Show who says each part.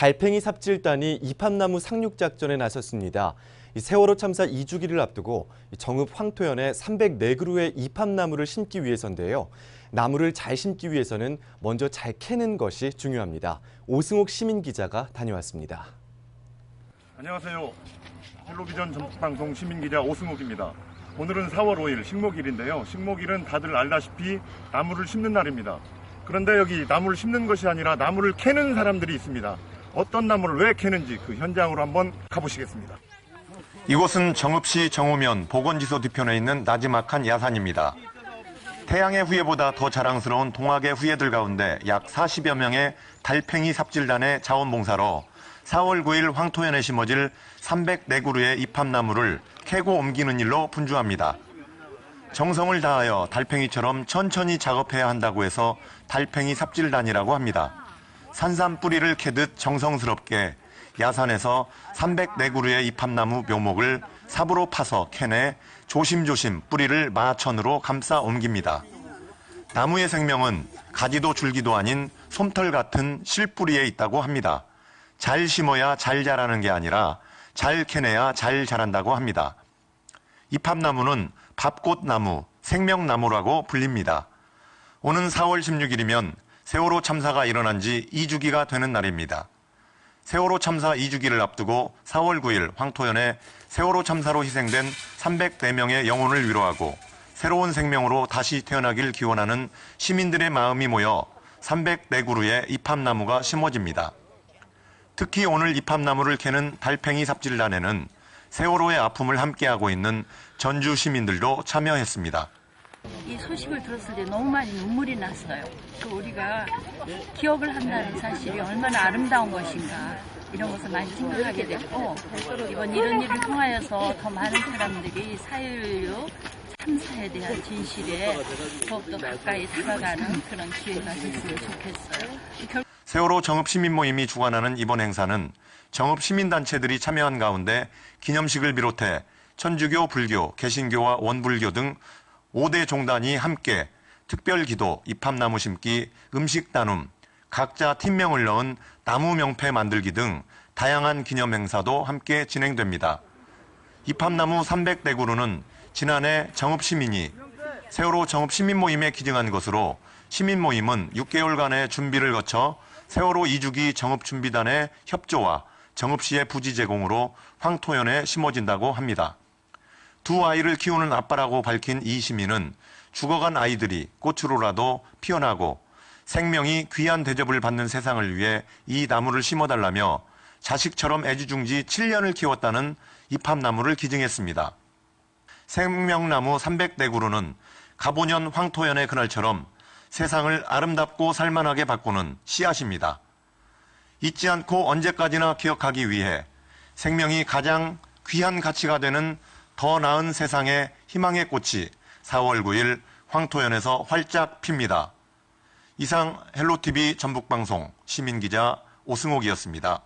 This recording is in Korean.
Speaker 1: 달팽이 삽질단이 이팝나무 상륙 작전에 나섰습니다. 세월호 참사 2주기를 앞두고 정읍 황토현에 304그루의 이팝나무를 심기 위해서인데요. 나무를 잘 심기 위해서는 먼저 잘 캐는 것이 중요합니다. 오승옥 시민 기자가 다녀왔습니다.
Speaker 2: 안녕하세요. 헬로비전 전북방송 시민기자 오승옥입니다. 오늘은 4월 5일 식목일인데요. 식목일은 다들 알다시피 나무를 심는 날입니다. 그런데 여기 나무를 심는 것이 아니라 나무를 캐는 사람들이 있습니다. 어떤 나무를 왜 캐는지 그 현장으로 한번 가보시겠습니다.
Speaker 3: 이곳은 정읍시 정오면 보건지소 뒤편에 있는 나지막한 야산입니다. 태양의 후예보다 더 자랑스러운 동학의 후예들 가운데 약 40여 명의 달팽이 삽질단의 자원봉사로 4월 9일 황토현에 심어질 304그루의 이팝나무를 캐고 옮기는 일로 분주합니다. 정성을 다하여 달팽이처럼 천천히 작업해야 한다고 해서 달팽이 삽질단이라고 합니다. 산삼 뿌리를 캐듯 정성스럽게 야산에서 304그루의 이팝나무 묘목을 삽으로 파서 캐내 조심조심 뿌리를 마천으로 감싸 옮깁니다. 나무의 생명은 가지도 줄기도 아닌 솜털 같은 실뿌리에 있다고 합니다. 잘 심어야 잘 자라는 게 아니라 잘 캐내야 잘 자란다고 합니다. 이팝나무는 밥꽃나무, 생명나무라고 불립니다. 오는 4월 16일이면 세월호 참사가 일어난 지 2주기가 되는 날입니다. 세월호 참사 2주기를 앞두고 4월 9일 황토현에 세월호 참사로 희생된 304명의 영혼을 위로하고 새로운 생명으로 다시 태어나길 기원하는 시민들의 마음이 모여 304그루의 이팝나무가 심어집니다. 특히 오늘 이팝나무를 캐는 달팽이 삽질단에는 세월호의 아픔을 함께하고 있는 전주 시민들도 참여했습니다.
Speaker 4: 이 소식을 들었을 때 너무 많이 눈물이 났어요. 우리가 기억을 한다는 사실이 얼마나 아름다운 것인가 이런 것을 많이 생각하게 됐고 이번 이런 일을 통하여서 더 많은 사람들이 4.16 참사에 대한 진실에 더욱더 가까이 다가가는 그런 기회가 됐으면 좋겠어요.
Speaker 3: 세월호 정읍시민모임이 주관하는 이번 행사는 정읍시민단체들이 참여한 가운데 기념식을 비롯해 천주교, 불교, 개신교와 원불교 등 5대 종단이 함께 특별기도, 이팝나무 심기, 음식 나눔, 각자 팀명을 넣은 나무 명패 만들기 등 다양한 기념 행사도 함께 진행됩니다. 이팝나무 304그루는 지난해 정읍시민이 세월호 정읍시민모임에 기증한 것으로 시민모임은 6개월간의 준비를 거쳐 세월호 2주기 정읍준비단의 협조와 정읍시의 부지 제공으로 황토현에 심어진다고 합니다. 두 아이를 키우는 아빠라고 밝힌 이 시민은 죽어간 아이들이 꽃으로라도 피어나고 생명이 귀한 대접을 받는 세상을 위해 이 나무를 심어달라며 자식처럼 애지중지 7년을 키웠다는 이팝나무를 기증했습니다. 생명나무 304그루는 가보년 황토현의 그날처럼 세상을 아름답고 살만하게 바꾸는 씨앗입니다. 잊지 않고 언제까지나 기억하기 위해 생명이 가장 귀한 가치가 되는 더 나은 세상의 희망의 꽃이 4월 9일 황토현에서 활짝 핍니다. 이상 헬로티비 전북방송 시민기자 오승옥이었습니다.